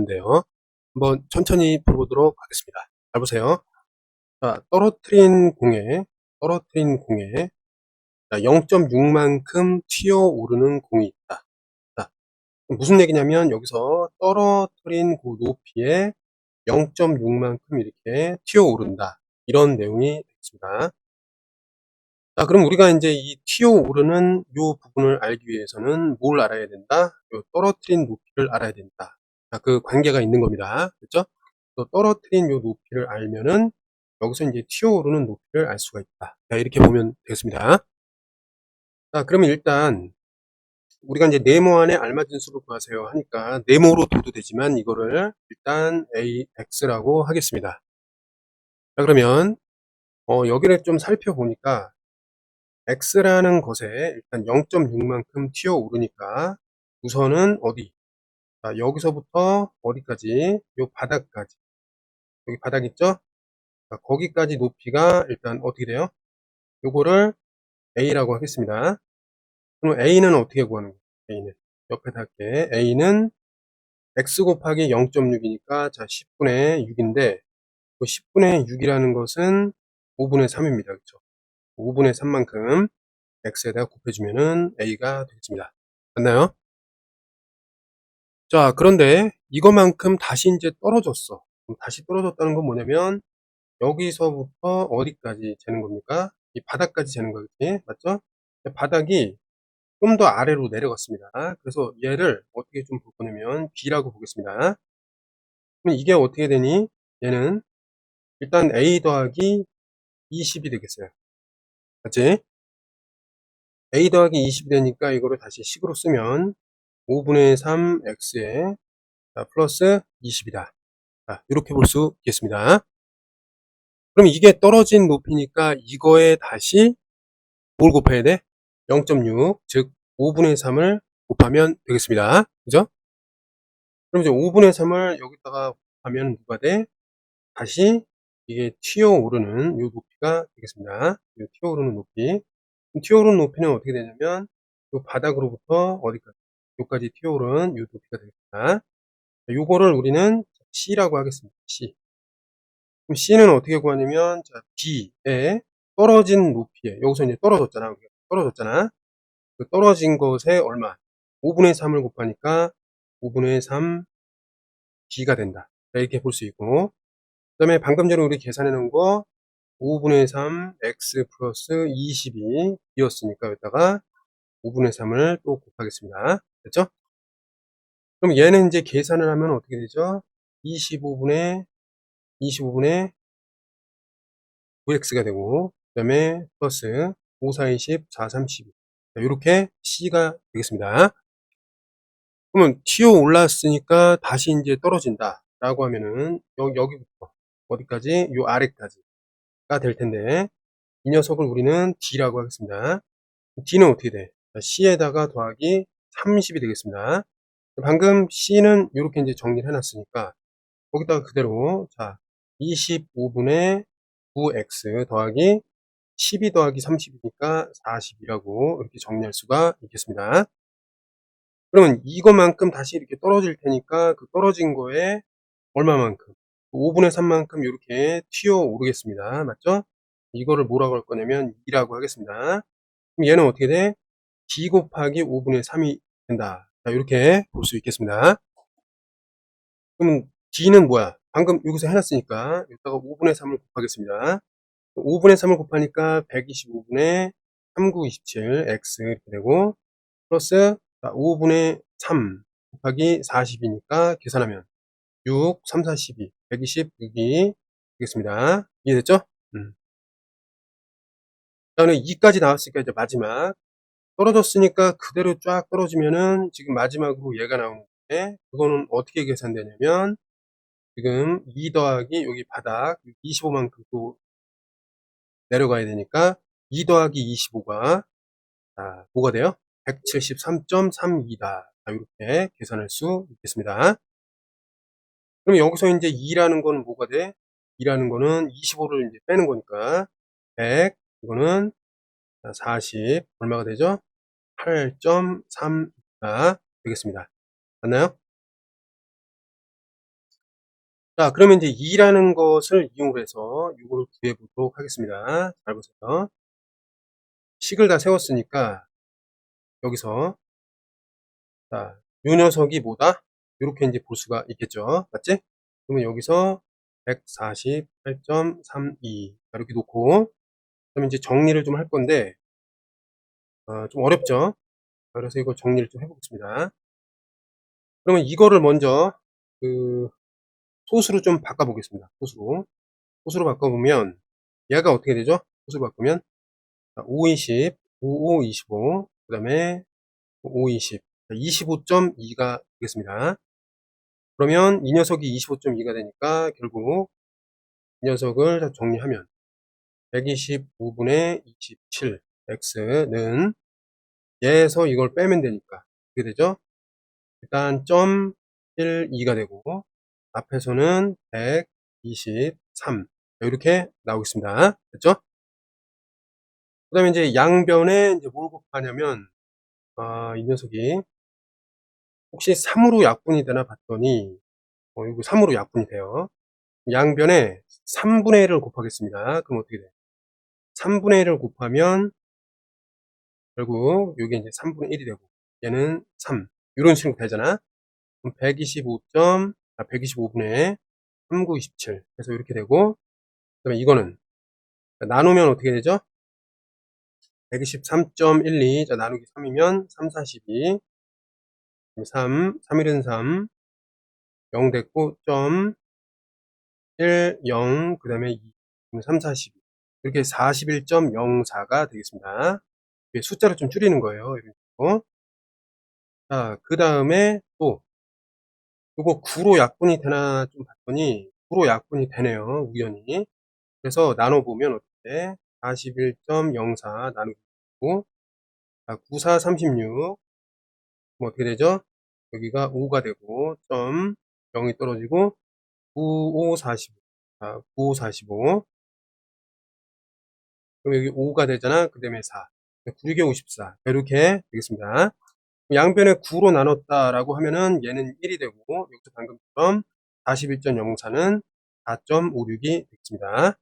텐데요. 한번 천천히 풀어보도록 하겠습니다. 잘 보세요. 자, 떨어뜨린 공에 0.6만큼 튀어오르는 공이 있다. 자, 무슨 얘기냐면 여기서 떨어뜨린 그 높이에 0.6만큼 이렇게 튀어오른다. 이런 내용이 되겠습니다. 자, 그럼 우리가 이제 이 튀어오르는 요 부분을 알기 위해서는 뭘 알아야 된다? 요 떨어뜨린 높이를 알아야 된다. 자, 그 관계가 있는 겁니다. 그렇죠? 또 떨어뜨린 요 높이를 알면은 여기서 이제 튀어오르는 높이를 알 수가 있다. 자, 이렇게 보면 되겠습니다. 자, 그러면 일단 우리가 이제 네모 안에 알맞은 수를 구하세요 하니까 네모로 둬도 되지만 이거를 일단 AX라고 하겠습니다. 자, 그러면 여기를 좀 살펴보니까 X라는 것에 일단 0.6만큼 튀어오르니까 우선은 어디? 자, 여기서부터 어디까지? 요 바닥까지. 여기 바닥 있죠? 자, 거기까지 높이가 일단 어떻게 돼요? 요거를 A라고 하겠습니다. 그럼 A는 어떻게 구하는 거예요? A는. 옆에다 할게. A는 X 곱하기 0.6이니까 자, 10분의 6인데 그 10분의 6이라는 것은 5분의 3입니다. 그렇죠? 5분의 3만큼 X에다가 곱해주면은 A가 되겠습니다. 맞나요? 자, 그런데 이거만큼 다시 이제 떨어졌어. 그럼 다시 떨어졌다는 건 뭐냐면 여기서부터 어디까지 재는 겁니까? 이 바닥까지 재는 거겠지? 맞죠? 바닥이 좀 더 아래로 내려갔습니다. 그래서 얘를 어떻게 좀 볼 거냐면 B라고 보겠습니다. 그럼 이게 어떻게 되니? 얘는 일단 A 더하기 20이 되겠어요. 맞지? A 더하기 20이 되니까 이거를 다시 식으로 쓰면 5분의 3 X에 플러스 20이다. 자, 이렇게 볼 수 있겠습니다. 그럼 이게 떨어진 높이니까 이거에 다시 뭘 곱해야 돼? 0.6, 즉 5분의 3을 곱하면 되겠습니다. 그죠? 그럼 이제 5분의 3을 여기다가 곱하면 누가 돼? 다시 이게 튀어오르는 요 높이가 되겠습니다. 요 튀어오르는 높이. 튀어오르는 높이는 어떻게 되냐면 요 바닥으로부터 어디까지? 요까지 튀어오른 요 높이가 되겠습니다. 요거를 우리는 C라고 하겠습니다. C. 그럼 C는 어떻게 구하냐면 자, B에 떨어진 높이에 여기서 이제 떨어졌잖아. 떨어졌잖아. 그 떨어진 것에 얼마? 5분의 3을 곱하니까 5분의 3 B가 된다. 자, 이렇게 볼 수 있고 그 다음에 방금 전에 우리 계산해 놓은 거 5분의 3 X 플러스 20이 이었으니까 여기다가 5분의 3을 또 곱하겠습니다. 됐죠? 그럼 얘는 이제 계산을 하면 어떻게 되죠? 25분의 9x가 되고 그 다음에 플러스 5, 4, 20, 4, 3, 12 이렇게 C가 되겠습니다. 그러면 튀어 올랐으니까 다시 이제 떨어진다 라고 하면은 여기부터 어디까지? 요 아래까지가 될 텐데 이 녀석을 우리는 D라고 하겠습니다. D는 어떻게 돼? C에다가 더하기 30이 되겠습니다. 방금 C는 이렇게 이제 정리를 해놨으니까 거기다가 그대로 자 25분의 9x 더하기 12 더하기 30이니까 40이라고 이렇게 정리할 수가 있겠습니다. 그러면 이거만큼 다시 이렇게 떨어질 테니까 그 떨어진 거에 얼마만큼? 5분의 3만큼 이렇게 튀어 오르겠습니다. 맞죠? 이거를 뭐라고 할 거냐면 2라고 하겠습니다. 그럼 얘는 어떻게 돼? D 곱하기 5분의 3이 된다. 자, 이렇게 볼 수 있겠습니다. 그럼 D는 뭐야? 방금 여기서 해놨으니까 여기다가 5분의 3을 곱하겠습니다. 5분의 3을 곱하니까 125분의 3927 x 이렇게 되고 플러스 5분의 3 곱하기 40이니까 계산하면 6, 3, 4, 12, 126이 되겠습니다. 이해됐죠? 그다음에 2까지 나왔으니까 이제 마지막 떨어졌으니까 그대로 쫙 떨어지면은 지금 마지막으로 얘가 나오는데 그거는 어떻게 계산되냐면 지금 2 더하기 여기 바닥 25만큼 또 내려가야 되니까 2 더하기 25가 뭐가 돼요? 173.32다. 이렇게 계산할 수 있겠습니다. 그럼 여기서 이제 2라는 거는 뭐가 돼? 2라는 거는 25를 이제 빼는 거니까 100, 이거는 40, 얼마가 되죠? 8.3가 되겠습니다. 맞나요? 자, 그러면 이제 2라는 것을 이용해서 요거를 구해 보도록 하겠습니다. 잘 보세요. 식을 다 세웠으니까 여기서 자, 요 녀석이 뭐다? 요렇게 이제 볼 수가 있겠죠. 맞지? 그러면 여기서 148.32 이렇게 놓고 그러면 이제 정리를 좀 할 건데 좀 어렵죠. 그래서 이거 정리를 좀 해보겠습니다. 그러면 이거를 먼저 그 소수로 좀 바꿔보겠습니다. 소수로 바꿔보면 얘가 어떻게 되죠? 소수로 바꾸면 5, 20, 5, 5, 25, 그 다음에 5, 20, 25.2가 되겠습니다. 그러면 이 녀석이 25.2가 되니까 결국 이 녀석을 정리하면 125분의 27 x는 얘에서 이걸 빼면 되니까 어떻게 되죠? 일단 0.12가 되고 앞에서는 123 이렇게 나오겠습니다. 됐죠? 그 다음에 이제 양변에 이제 뭘 곱하냐면 이 녀석이 혹시 3으로 약분이 되나 봤더니 이거 3으로 약분이 돼요. 양변에 3분의 1을 곱하겠습니다. 그럼 어떻게 돼요? 3분의 1을 곱하면 결국 이게 이제 3분의 1이 되고 얘는 3 이런 식으로 되잖아. 그럼 125분의 3927 그래서 이렇게 되고 그다음에 이거는 나누면 어떻게 되죠? 123.12 자, 나누기 3이면 3, 42 3, 3일은 3 0 됐고 1, 0 그 다음에 2 3, 42 이렇게 41.04가 되겠습니다. 숫자를 좀 줄이는 거예요. 이런 식으로. 자, 그 다음에 또 이거 9로 약분이 되나 좀 봤더니 9로 약분이 되네요. 우연히. 그래서 나눠보면 어떻게 41.04 나누기 9 94, 36 뭐 어떻게 되죠? 여기가 5가 되고 0이 떨어지고 95, 45 95, 45 그럼 여기 5가 되잖아. 그 다음에 4 9개 54 이렇게 되겠습니다. 양변에 9로 나눴다라고 하면은 얘는 1이 되고 여기서 방금처럼 41.04는 4.56이 되겠습니다.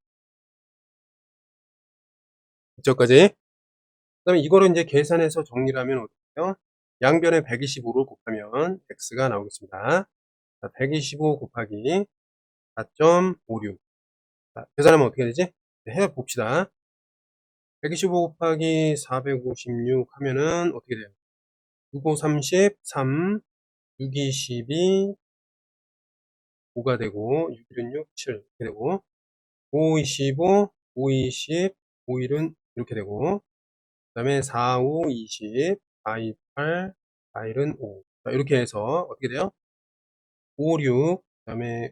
이쪽까지. 그 다음에 이거를 이제 계산해서 정리를 하면 어떻게요? 양변에 125를 곱하면 x가 나오겠습니다. 125 곱하기 4.56 계산하면 어떻게 되지? 네, 해봅시다. 125 곱하기 456 하면은 어떻게 돼요? 65, 33, 6, 22, 5가 되고 6, 1은 6, 7 이렇게 되고 5, 25, 5, 20, 5, 1은 이렇게 되고 그 다음에 4, 5, 20, 4, 2, 8, 4, 1은 5 이렇게 해서 어떻게 돼요? 5, 6, 그 다음에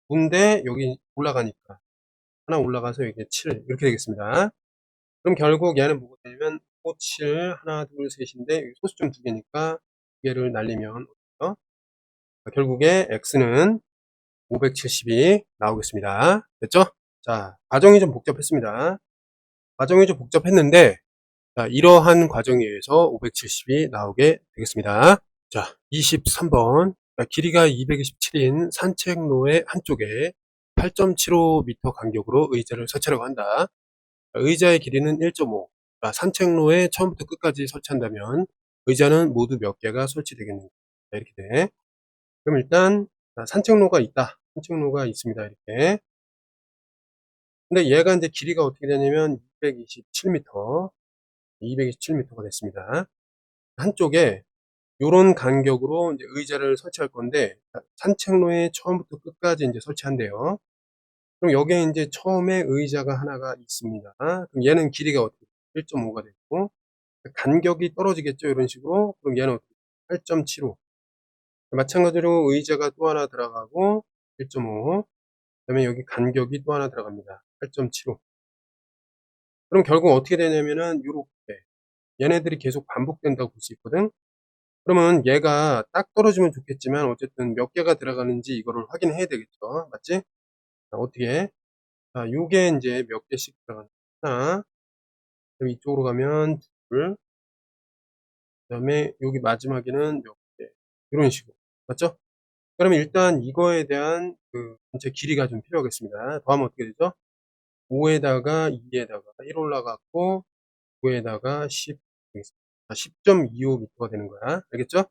9인데 여기 올라가니까 하나 올라가서 여기 7 이렇게 되겠습니다. 그럼 결국 얘는 뭐가 되냐면 5, 7 하나 둘 셋인데 소수점 두 개니까 두 개를 날리면 어때요? 결국에 x는 570이 나오겠습니다. 됐죠? 자, 과정이 좀 복잡했습니다. 과정이 좀 복잡했는데 자, 이러한 과정에 의해서 570이 나오게 되겠습니다. 자, 23번 길이가 227인 산책로의 한쪽에 8.75m 간격으로 의자를 설치하려고 한다. 의자의 길이는 1.5 산책로에 처음부터 끝까지 설치한다면 의자는 모두 몇 개가 설치되겠는가 이렇게 돼. 그럼 일단 산책로가 있다. 산책로가 있습니다. 이렇게. 근데 얘가 이제 길이가 어떻게 되냐면 227m 227m가 됐습니다. 한쪽에 요런 간격으로 이제 의자를 설치할 건데 산책로에 처음부터 끝까지 이제 설치한대요. 그럼 여기에 이제 처음에 의자가 하나가 있습니다. 그럼 얘는 길이가 어떻게 1.5가 되고 간격이 떨어지겠죠. 이런 식으로. 그럼 얘는 어떻게 8.75 마찬가지로 의자가 또 하나 들어가고 1.5 그다음에 여기 간격이 또 하나 들어갑니다. 8.75 그럼 결국 어떻게 되냐면은 요렇게 얘네들이 계속 반복된다고 볼 수 있거든. 그러면 얘가 딱 떨어지면 좋겠지만 어쨌든 몇 개가 들어가는지 이거를 확인해야 되겠죠. 맞지? 자, 어떻게? 자, 요게 이제 몇 개씩 들어가나? 하나, 그럼 이쪽으로 가면 둘, 그 다음에 여기 마지막에는 몇 개? 이런 식으로. 맞죠? 그러면 일단 이거에 대한 전체 길이가 좀 필요하겠습니다. 더하면 어떻게 되죠? 5에다가 2에다가 1 올라갔고 9에다가 10 되겠습니다. 10.25 미터가 되는 거야. 알겠죠?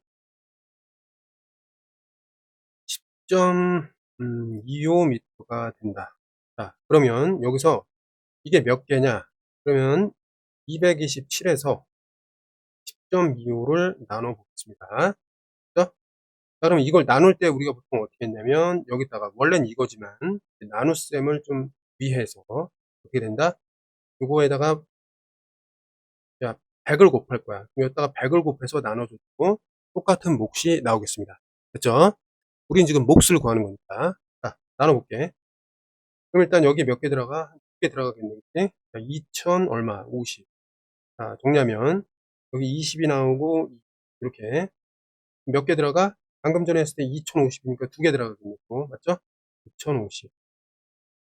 10.25 미터가 된다. 자, 그러면 여기서 이게 몇 개냐? 그러면 227에서 10.25를 나눠 보겠습니다. 그죠? 자, 그럼 이걸 나눌 때 우리가 보통 어떻게 했냐면 여기다가 원래는 이거지만 나눗셈을 좀 위해서 어떻게 된다? 요거에다가 야 100을 곱할 거야. 그럼 여기다가 100을 곱해서 나눠주고 똑같은 몫이 나오겠습니다. 됐죠? 우린 지금 몫을 구하는 거니까. 자, 나눠볼게. 그럼 일단 여기 몇 개 들어가? 2개 들어가겠네. 그치? 자, 2000 얼마? 50. 자, 정리하면 여기 20이 나오고 이렇게 몇 개 들어가? 방금 전에 했을 때 2050이니까 2개 들어가겠네. 또 맞죠? 2050.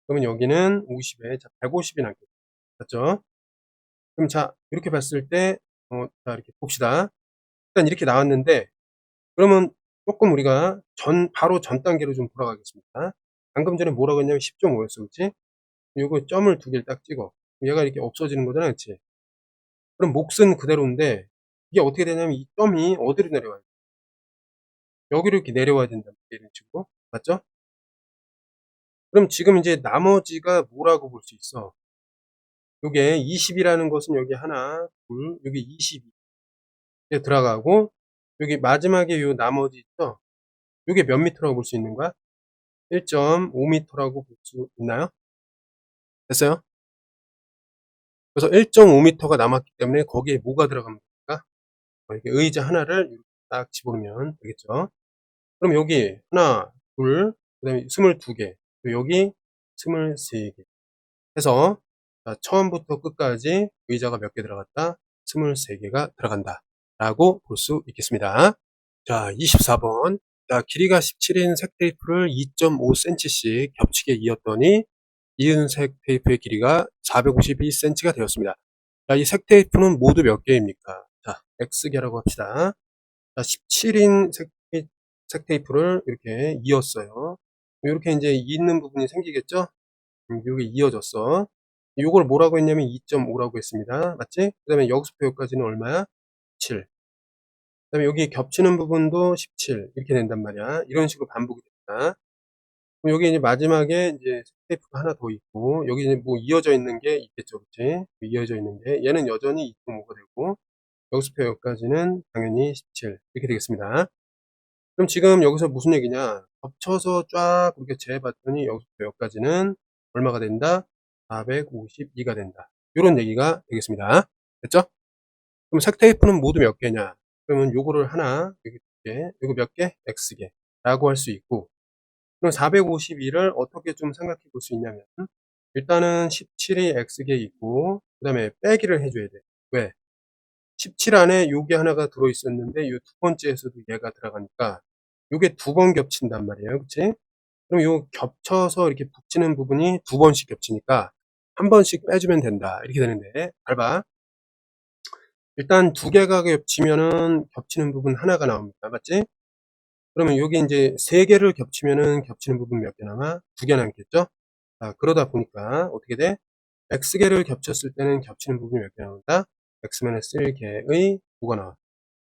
그러면 여기는 50에 자 150이 나겠죠. 맞죠? 그럼 자 이렇게 봤을 때 자 이렇게 봅시다. 일단 이렇게 나왔는데 그러면 조금 우리가 바로 전 단계로 좀 돌아가겠습니다. 방금 전에 뭐라고 했냐면 10.5였어. 그치? 요거 점을 2개를 딱 찍어. 얘가 이렇게 없어지는 거잖아. 그치? 그럼 몫은 그대로인데 이게 어떻게 되냐면 이 점이 어디로 내려와요? 여기로 이렇게 내려와야 된다는 이런 식으로. 맞죠? 그럼 지금 이제 나머지가 뭐라고 볼 수 있어? 요게 20이라는 것은 여기 하나, 둘, 여기 22 들어가고 여기 마지막에 요 나머지 있죠? 요게 몇 미터라고 볼 수 있는 거야? 1.5 미터라고 볼 수 있나요? 됐어요? 그래서 1.5 미터가 남았기 때문에 거기에 뭐가 들어가면 됩니까? 이렇게 의자 하나를 이렇게 딱 집어넣으면 되겠죠? 그럼 여기 하나, 둘, 그 다음에 22개, 여기 23개 해서 자, 처음부터 끝까지 의자가 몇 개 들어갔다? 23개가 들어간다 라고 볼 수 있겠습니다. 자, 24번. 자, 길이가 17인 색 테이프를 2.5cm씩 겹치게 이었더니 이은 색 테이프의 길이가 452cm가 되었습니다. 자, 이 색 테이프는 모두 몇 개입니까? 자, X개라고 합시다. 자, 17인 색 테이프를 이렇게 이었어요. 이렇게 이제 잇는 부분이 생기겠죠? 요게 이어졌어. 요걸 뭐라고 했냐면 2.5라고 했습니다. 맞지? 그 다음에 여기서부터 여기까지는 얼마야? 7. 그 다음에 여기 겹치는 부분도 17. 이렇게 된단 말이야. 이런 식으로 반복이 됩니다. 그럼 여기 이제 마지막에 이제 테이프가 하나 더 있고, 여기 이제 뭐 이어져 있는 게 있겠죠. 그치? 이어져 있는 게. 얘는 여전히 2.5가 되고, 여기서부터 여기까지는 당연히 17. 이렇게 되겠습니다. 그럼 지금 여기서 무슨 얘기냐? 겹쳐서 쫙 이렇게 재봤더니 여기서부터 여기까지는 얼마가 된다? 452가 된다. 요런 얘기가 되겠습니다. 됐죠? 그럼 색 테이프는 모두 몇 개냐? 그러면 요거를 하나, 여기 두 개, 요거 몇 개? X개. 라고 할 수 있고, 그럼 452를 어떻게 좀 생각해 볼 수 있냐면, 일단은 17이 X개 있고, 그 다음에 빼기를 해줘야 돼. 왜? 17 안에 요게 하나가 들어있었는데, 요 두 번째에서도 얘가 들어가니까, 요게 두 번 겹친단 말이에요. 그치? 그럼 요 겹쳐서 이렇게 붙이는 부분이 두 번씩 겹치니까, 한 번씩 빼주면 된다. 이렇게 되는데, 잘 봐. 일단 두 개가 겹치면은 겹치는 부분 하나가 나옵니다. 맞지? 그러면 여기 이제 세 개를 겹치면은 겹치는 부분 몇 개 남아? 두 개 남겠죠? 자, 그러다 보니까 어떻게 돼? X개를 겹쳤을 때는 겹치는 부분이 몇 개 나온다? X-1개의 뭐가 나와?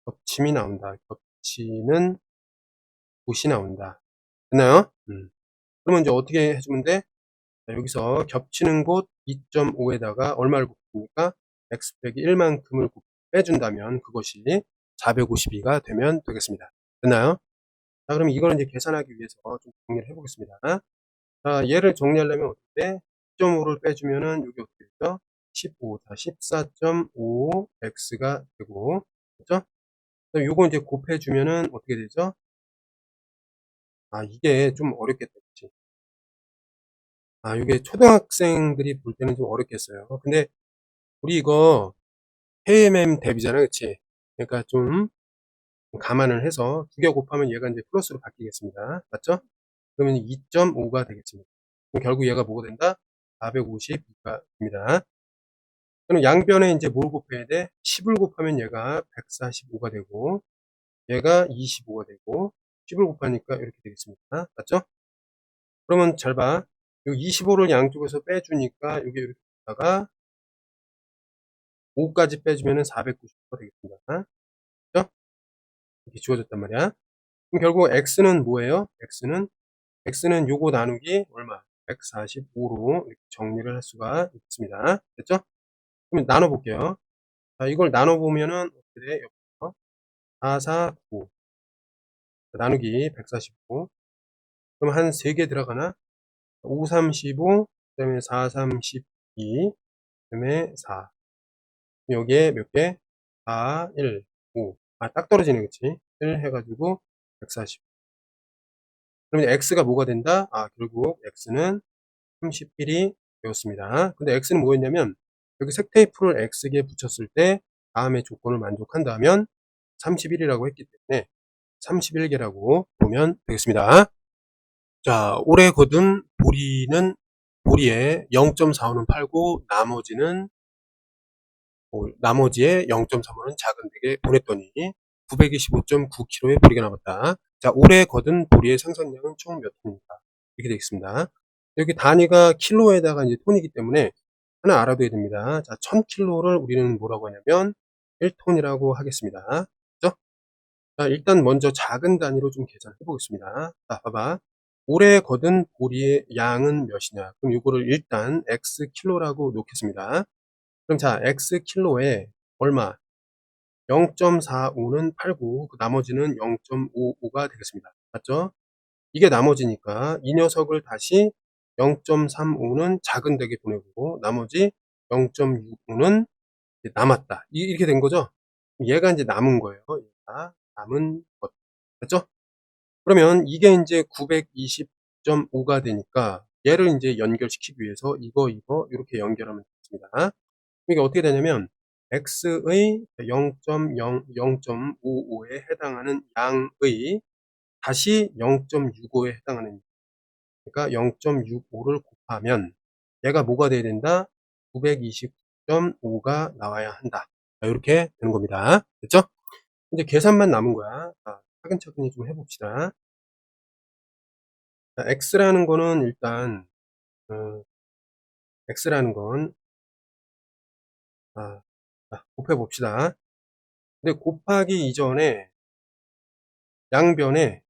겹침이 나온다. 겹치는 곳이 나온다. 됐나요? 그러면 이제 어떻게 해주면 돼? 자, 여기서 겹치는 곳 2.5에다가 얼마를 곱합니까? X 빼기 1만큼을 빼준다면 그것이 452가 되면 되겠습니다. 됐나요? 자, 그럼 이거는 이제 계산하기 위해서 좀 정리를 해보겠습니다. 자, 얘를 정리하려면 어떻게? 10.5를 빼주면은 여기 어떻게 되죠? 15, 자, 14.5x가 되고, 그죠? 그럼 요거 이제 곱해주면은 어떻게 되죠? 아, 이게 좀 어렵겠다, 그치? 아, 이게 초등학생들이 볼 때는 좀 어렵겠어요. 근데 우리 이거 KMM 대비잖아, 그치? 그러니까 좀 감안을 해서 두 개 곱하면 얘가 이제 플러스로 바뀌겠습니다. 맞죠? 그러면 2.5가 되겠습니다. 그럼 결국 얘가 뭐가 된다? 452가 됩니다. 그럼 양변에 이제 뭘 곱해야 돼? 10을 곱하면 얘가 145가 되고, 얘가 25가 되고, 10을 곱하니까 이렇게 되겠습니다. 맞죠? 그러면 잘 봐. 여기 25를 양쪽에서 빼주니까 여기 이렇게 다가 5까지 빼주면은 490가 되겠습니다. 그죠? 이렇게 주어졌단 말이야. 그럼 결국 x는 뭐예요? x는 요거 나누기 얼마? 145로 이렇게 정리를 할 수가 있습니다. 됐죠? 그럼 나눠볼게요. 자, 이걸 나눠보면은 어떻게 돼? 449 나누기 145. 그럼 한 3개 들어가나? 5, 3, 15, 그 다음에 4, 3, 12, 그 다음에 4. 여기에 몇 개? 4, 1, 5. 아, 딱 떨어지네, 그치? 1 해가지고 140. 그러면 x가 뭐가 된다? 아, 결국 x는 31이 되었습니다. 근데 x는 뭐였냐면, 여기 색테이프를 x기에 붙였을 때, 다음에 조건을 만족한다면 31이라고 했기 때문에 31개라고 보면 되겠습니다. 자, 올해 거둔 보리에 0.45는 팔고 나머지의 0.35는 작은 댁에 보냈더니 925.9kg의 보리가 남았다. 자, 올해 거둔 보리의 생산량은 총 몇 톤입니까? 이렇게 되겠습니다. 여기 단위가 킬로에다가 이제 톤이기 때문에 하나 알아둬야 됩니다. 자, 1000kg를 우리는 뭐라고 하냐면 1톤이라고 하겠습니다. 그죠? 자, 일단 먼저 작은 단위로 좀 계산해 보겠습니다. 자, 봐봐. 올해 거둔 보리의 양은 몇이냐? 그럼 이거를 일단 x 킬로라고 놓겠습니다. 그럼 자, x 킬로에 얼마? 0.45는 팔고 그 나머지는 0.55가 되겠습니다. 맞죠? 이게 나머지니까 이 녀석을 다시 0.35는 작은 댁에 보내고 나머지 0.65는 남았다. 이렇게 된 거죠? 얘가 이제 남은 거예요. 얘가 남은 것. 됐죠? 그러면 이게 이제 920.5가 되니까 얘를 이제 연결시키기 위해서 이거 이렇게 연결하면 되겠습니다. 이게 어떻게 되냐면 x의 0.055에 해당하는 양의 다시 0.65에 해당하는, 그러니까 0.65를 곱하면 얘가 뭐가 돼야 된다? 929.5가 나와야 한다. 이렇게 되는 겁니다. 됐죠? 이제 계산만 남은 거야. 자, 차근차근히 좀 해봅시다. 자, x라는 거는 일단 x라는 건 자, 곱해봅시다. 근데 곱하기 이전에 양변에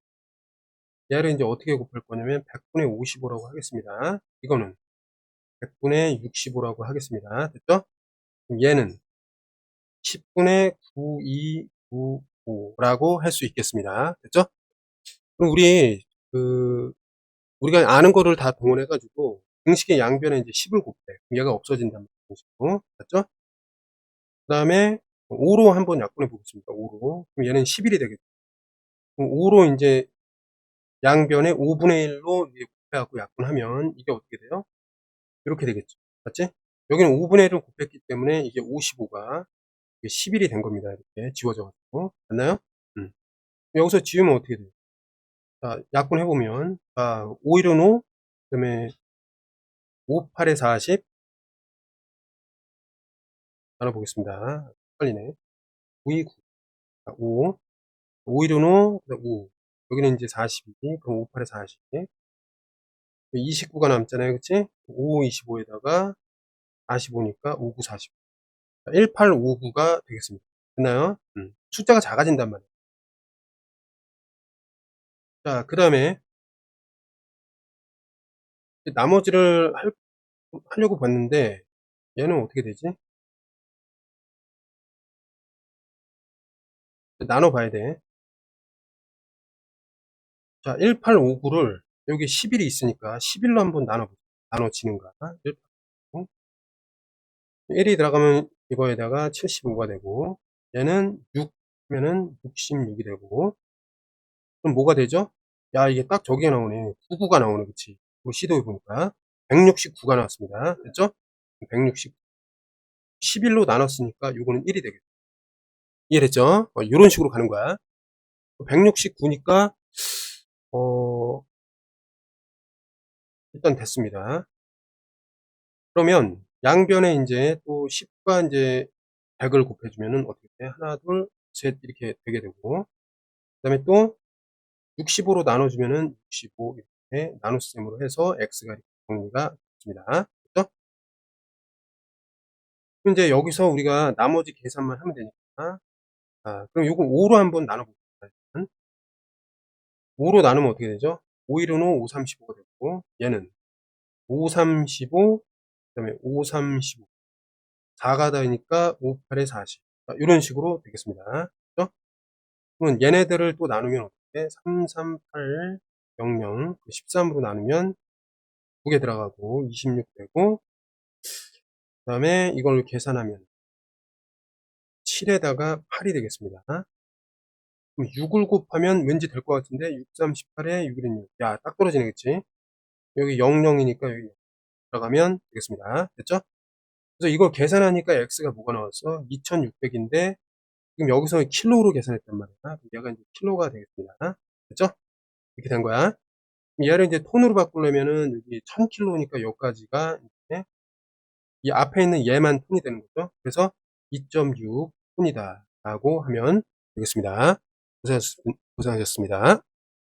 얘를 이제 어떻게 곱할 거냐면 100분의 55라고 하겠습니다. 이거는 100분의 65라고 하겠습니다. 됐죠? 그럼 얘는 10분의 9295라고 할 수 있겠습니다. 됐죠? 그럼 우리가 아는 거를 다 동원해가지고 공식의 양변에 이제 10을 곱해. 얘가 없어진단 말이죠. 맞죠? 그 다음에 5로 한번 약분해 보겠습니다. 5로. 그럼 얘는 11이 되겠죠. 그럼 5로 이제 양변에 5분의 1로 곱해갖고 약분하면 이게 어떻게 돼요? 이렇게 되겠죠. 맞지? 여기는 5분의 1을 곱했기 때문에 이게 55가 11이 된 겁니다. 이렇게 지워져가지고. 맞나요? 여기서 지우면 어떻게 돼요? 자, 약분해보면, 자, 5 1은 5, 그 다음에 5, 8에 40, 나눠보겠습니다. 헷갈리네. 9, 2, 9. 자, 5, 5 1은 5, 그 다음 5. 여기는 이제 42, 그럼 5, 8에 40. 29가 남잖아요. 그치? 5, 25에다가 45니까 5, 9, 40. 1859가 되겠습니다. 됐나요? 숫자가 작아진단 말이에요. 자, 그 다음에 나머지를 하려고 봤는데 얘는 어떻게 되지? 나눠 봐야 돼. 자, 1859를 여기 10일이 있으니까 11로 한번 나눠지는가? 1이 들어가면 이거에다가 75가 되고 얘는 6 하면은 66이 되고 그럼 뭐가 되죠? 야, 이게 딱 저기가 나오네. 99가 나오네. 그치? 이거 시도해 보니까 169가 나왔습니다. 됐죠? 160 11로 나눴으니까 요거는 1이 되겠죠. 이해됐죠? 이런 식으로 가는 거야. 169니까 일단 됐습니다. 그러면 양변에 이제 또 10과 이제 100을 곱해주면은 어떻게 돼? 하나, 둘, 셋 이렇게 되게 되고, 그 다음에 또 65로 나눠주면은 65 이렇게 나눗셈으로 해서 x가 이렇게 정리가 됐습니다. 됐죠? 그럼 이제 여기서 우리가 나머지 계산만 하면 되니까, 그럼 요거 5로 한번 나눠볼게요. 일단 5로 나누면 어떻게 되죠? 5 1은 5, 5 3 15가 되고, 얘는 5 3 15, 그다음에 5 3 15, 4가 되니까 5 8에 40. 이런 식으로 되겠습니다. 그죠? 그러면 얘네들을 또 나누면 어떻게? 3 3 8 0 0, 13으로 나누면 2개 들어가고 26 되고, 그 다음에 이걸 계산하면 7에다가 8이 되겠습니다. 그럼 6을 곱하면 왠지 될 것 같은데 6, 3, 18에 6, 1은 6. 야, 딱 떨어지네, 그치? 여기 0, 0이니까 여기 들어가면 되겠습니다. 됐죠? 그래서 이걸 계산하니까 x가 뭐가 나왔어? 2600인데 지금 여기서 킬로로 계산했단 말이야. 그럼 얘가 이제 킬로가 되겠습니다. 됐죠? 이렇게 된 거야. 얘를 이제 톤으로 바꾸려면은 여기 1000킬로니까 여기까지가 이제 이 앞에 있는 얘만 톤이 되는 거죠. 그래서 2.6 톤이다 라고 하면 되겠습니다. 고생하셨습니다.